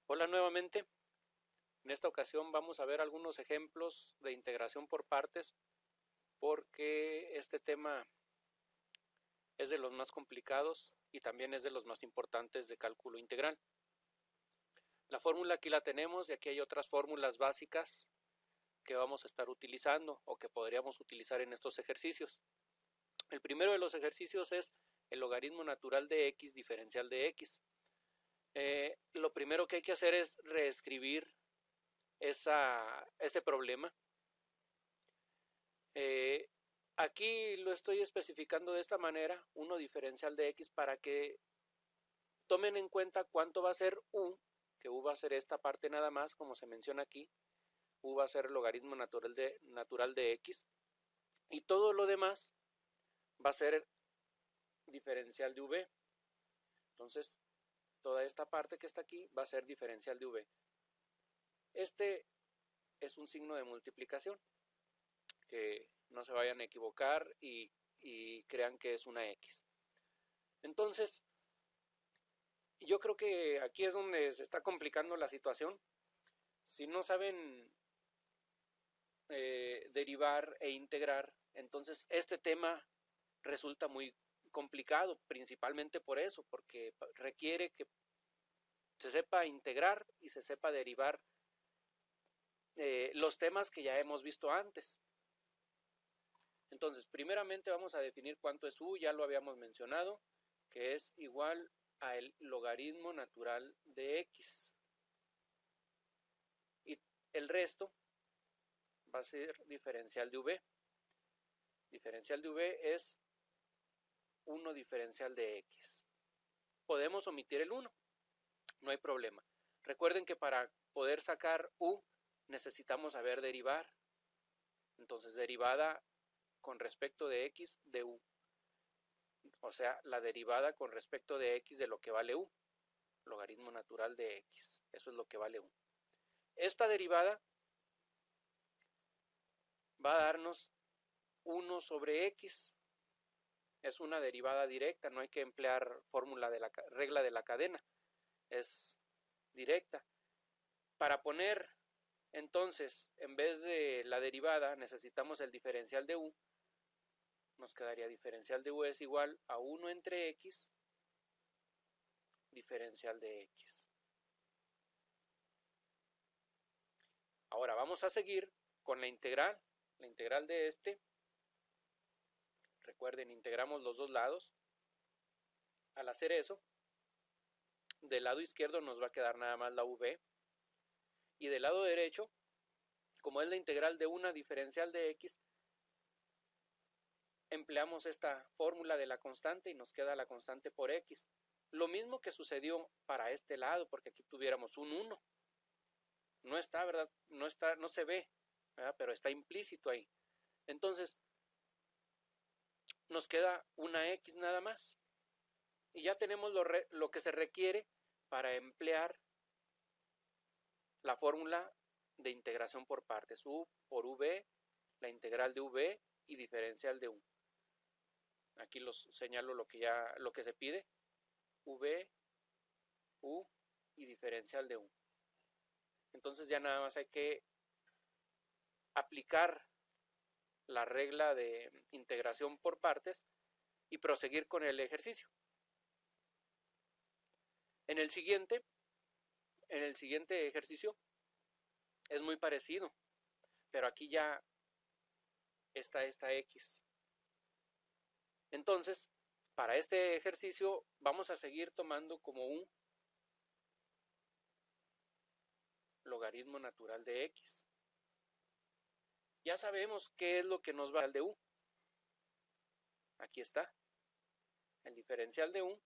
Hola nuevamente. En esta ocasión vamos a ver algunos ejemplos de integración por partes porque este tema es de los más complicados y también es de los más importantes de cálculo integral. La fórmula aquí la tenemos y aquí hay otras fórmulas básicas que vamos a estar utilizando o que podríamos utilizar en estos ejercicios. El primero de los ejercicios es el logaritmo natural de x diferencial de x. Lo primero que hay que hacer es reescribir ese problema. Aquí lo estoy especificando de esta manera, 1 diferencial de x, para que tomen en cuenta cuánto va a ser u, que u va a ser esta parte nada más, como se menciona aquí. U va a ser el logaritmo natural de x, y todo lo demás va a ser diferencial de v. Entonces, toda esta parte que está aquí va a ser diferencial de v. Este es un signo de multiplicación, que no se vayan a equivocar y crean que es una x. Entonces, yo creo que aquí es donde se está complicando la situación. Si no saben derivar e integrar, entonces este tema resulta muy complicado, principalmente por eso, porque requiere que se sepa integrar y se sepa derivar los temas que ya hemos visto antes. Entonces, primeramente vamos a definir cuánto es u, ya lo habíamos mencionado, que es igual al logaritmo natural de x. Y el resto va a ser diferencial de v. Diferencial de v es 1 diferencial de x. Podemos omitir el 1, no hay problema. Recuerden que para poder sacar u necesitamos saber derivar. Entonces, derivada con respecto de x de u. O sea, la derivada con respecto de x de lo que vale u. Logaritmo natural de x. Eso es lo que vale u. Esta derivada va a darnos 1 sobre x. Es una derivada directa, no hay que emplear fórmula de la regla de la cadena. Es directa. Para poner entonces, en vez de la derivada, necesitamos el diferencial de u. Nos quedaría diferencial de u es igual a 1 entre x diferencial de x. Ahora vamos a seguir con la integral de este. Recuerden, integramos los dos lados. Al hacer eso, del lado izquierdo nos va a quedar nada más la v, y del lado derecho, como es la integral de una diferencial de x, empleamos esta fórmula de la constante y nos queda la constante por x. Lo mismo que sucedió para este lado, porque aquí tuviéramos un 1. No está, ¿verdad? No se ve, ¿verdad? Pero está implícito ahí. Entonces, nos queda una x nada más. Y ya tenemos lo que se requiere para emplear la fórmula de integración por partes. U por v, la integral de v y diferencial de u. Aquí los señalo lo que se pide. V, u y diferencial de u. Entonces ya nada más hay que aplicar la regla de integración por partes y proseguir con el ejercicio. En el siguiente ejercicio es muy parecido, pero aquí ya está esta x. Entonces, para este ejercicio vamos a seguir tomando como un logaritmo natural de x. Ya sabemos qué es lo que nos va a dar de u. Aquí está. El diferencial de u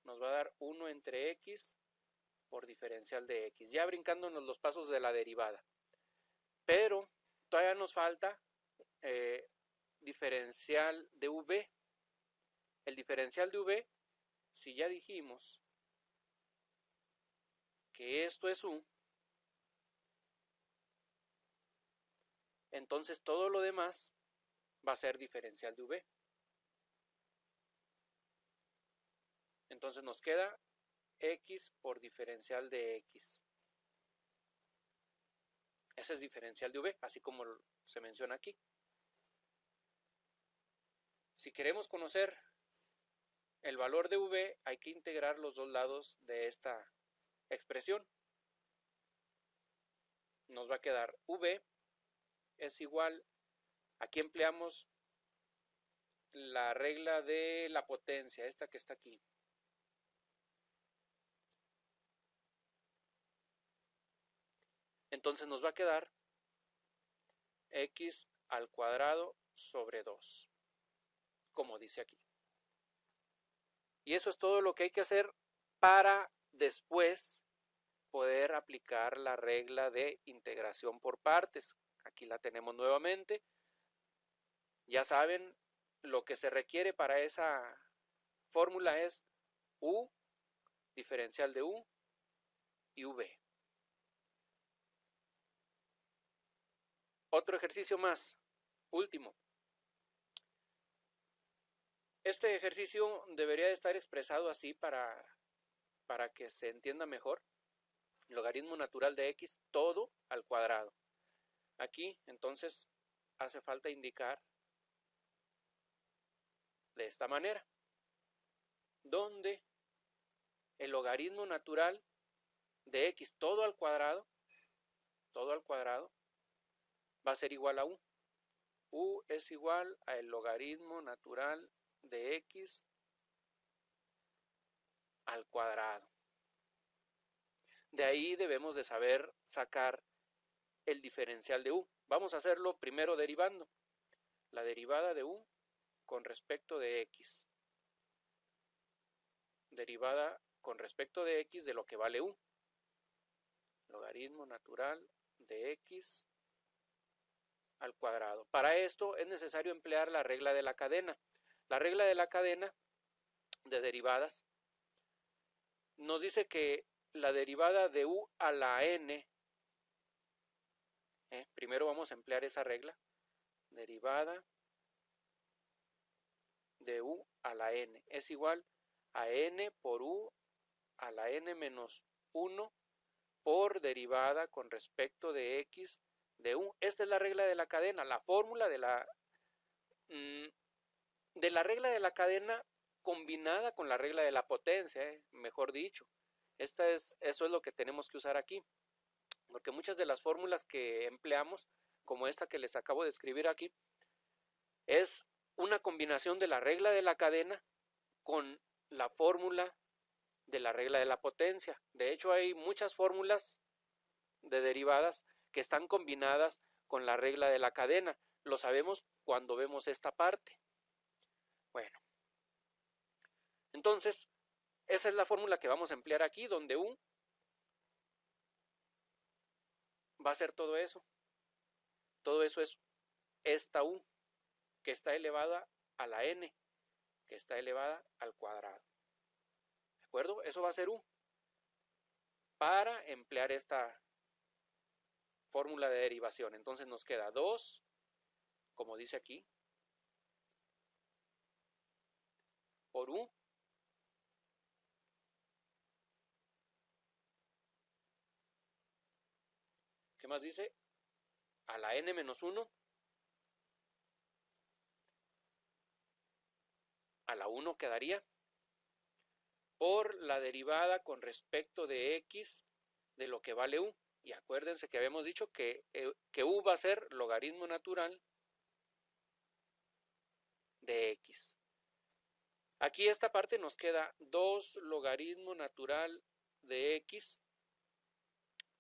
nos va a dar 1 entre x por diferencial de x. Ya brincándonos los pasos de la derivada. Pero todavía nos falta diferencial de v. El diferencial de v, si ya dijimos que esto es u, entonces todo lo demás va a ser diferencial de v. Entonces nos queda x por diferencial de x. Ese es diferencial de v, así como se menciona aquí. Si queremos conocer el valor de v, hay que integrar los dos lados de esta expresión. Nos va a quedar v es igual, aquí empleamos la regla de la potencia, esta que está aquí. Entonces nos va a quedar x al cuadrado sobre 2, como dice aquí. Y eso es todo lo que hay que hacer para después poder aplicar la regla de integración por partes. Aquí la tenemos nuevamente. Ya saben, lo que se requiere para esa fórmula es u, diferencial de u, y v. Otro ejercicio más, último. Este ejercicio debería de estar expresado así para que se entienda mejor. Logaritmo natural de x todo al cuadrado. Aquí, entonces, hace falta indicar de esta manera, donde el logaritmo natural de x todo al cuadrado va a ser igual a u. U es igual al logaritmo natural de x al cuadrado. De ahí debemos de saber sacar el diferencial de u. Vamos a hacerlo primero derivando. La derivada de u con respecto de x. Derivada con respecto de x de lo que vale u. Logaritmo natural de x al cuadrado. Para esto es necesario emplear la regla de la cadena. La regla de la cadena de derivadas nos dice que la derivada de u a la n, primero vamos a emplear esa regla, derivada de u a la n es igual a n por u a la n menos 1 por derivada con respecto de x de u. Esta es la regla de la cadena, la fórmula de la regla de la cadena combinada con la regla de la potencia, mejor dicho. Eso es lo que tenemos que usar aquí, porque muchas de las fórmulas que empleamos, como esta que les acabo de escribir aquí, es una combinación de la regla de la cadena con la fórmula de la regla de la potencia. De hecho, hay muchas fórmulas de derivadas que están combinadas con la regla de la cadena. Lo sabemos cuando vemos esta parte. Bueno, entonces, esa es la fórmula que vamos a emplear aquí, donde u va a ser todo eso. Todo eso es esta u, que está elevada a la n, que está elevada al cuadrado. ¿De acuerdo? Eso va a ser u. Para emplear esta fórmula de derivación. Entonces nos queda 2, como dice aquí, por u ¿qué más dice? A la n menos 1 a la 1 quedaría por la derivada con respecto de x de lo que vale u. Y acuérdense que habíamos dicho que u va a ser logaritmo natural de x. Aquí esta parte nos queda 2 logaritmo natural de x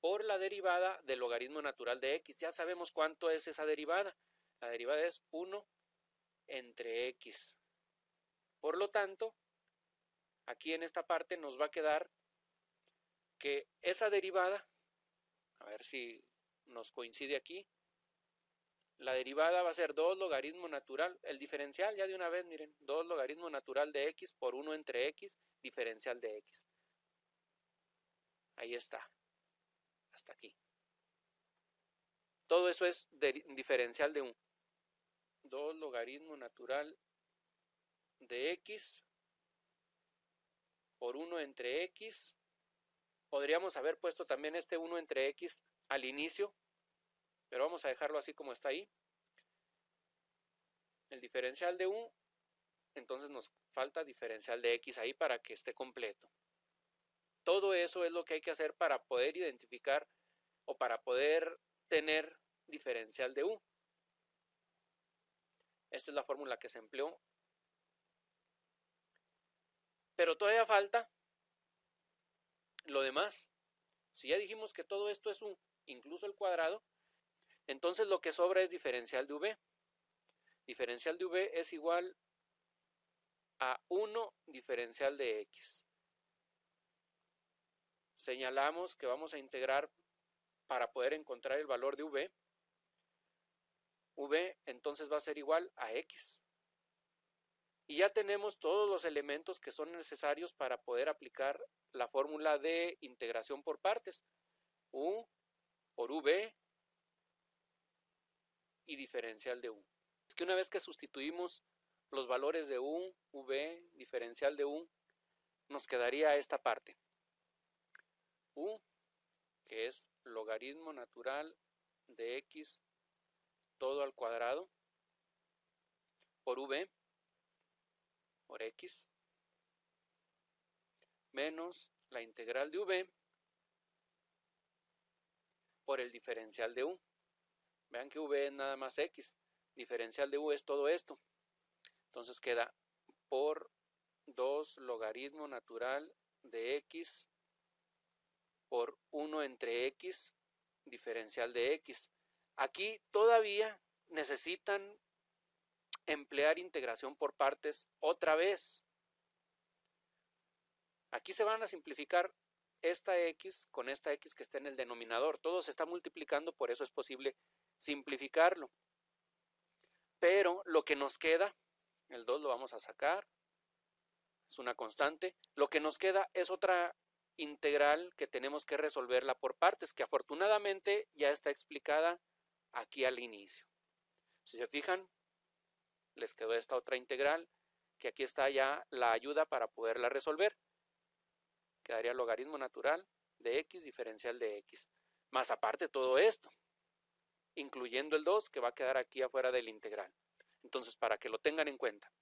por la derivada del logaritmo natural de x. Ya sabemos cuánto es esa derivada. La derivada es 1 entre x. Por lo tanto, aquí en esta parte nos va a quedar que esa derivada, a ver si nos coincide aquí, la derivada va a ser 2 logaritmo natural, el diferencial ya de una vez, miren, 2 logaritmo natural de x por 1 entre x, diferencial de x. Ahí está, hasta aquí. Todo eso es diferencial de 1. 2 logaritmo natural de x por 1 entre x. Podríamos haber puesto también este 1 entre x al inicio, pero vamos a dejarlo así como está ahí. El diferencial de u, entonces nos falta diferencial de x ahí para que esté completo. Todo eso es lo que hay que hacer para poder identificar o para poder tener diferencial de u. Esta es la fórmula que se empleó. Pero todavía falta lo demás. Si ya dijimos que todo esto es u, incluso el cuadrado, entonces lo que sobra es diferencial de v. Diferencial de v es igual a 1 diferencial de x. Señalamos que vamos a integrar para poder encontrar el valor de v. V entonces va a ser igual a x. Y ya tenemos todos los elementos que son necesarios para poder aplicar la fórmula de integración por partes. U por v y diferencial de u. Es que una vez que sustituimos los valores de u, v, diferencial de u, nos quedaría esta parte. U, que es logaritmo natural de x todo al cuadrado, por v, por x, menos la integral de v por el diferencial de u. Vean que v es nada más x, diferencial de u es todo esto. Entonces queda por 2 logaritmo natural de x por 1 entre x, diferencial de x. Aquí todavía necesitan emplear integración por partes otra vez. Aquí se van a simplificar esta x con esta x que está en el denominador. Todo se está multiplicando, por eso es posible simplificarlo. Pero lo que nos queda, el 2 lo vamos a sacar, es una constante. Lo que nos queda es otra integral que tenemos que resolverla por partes, que afortunadamente ya está explicada aquí al inicio. Si se fijan, les quedó esta otra integral, que aquí está ya la ayuda para poderla resolver. Quedaría logaritmo natural de x, diferencial de x, más aparte todo esto, incluyendo el 2 que va a quedar aquí afuera del integral. Entonces, para que lo tengan en cuenta.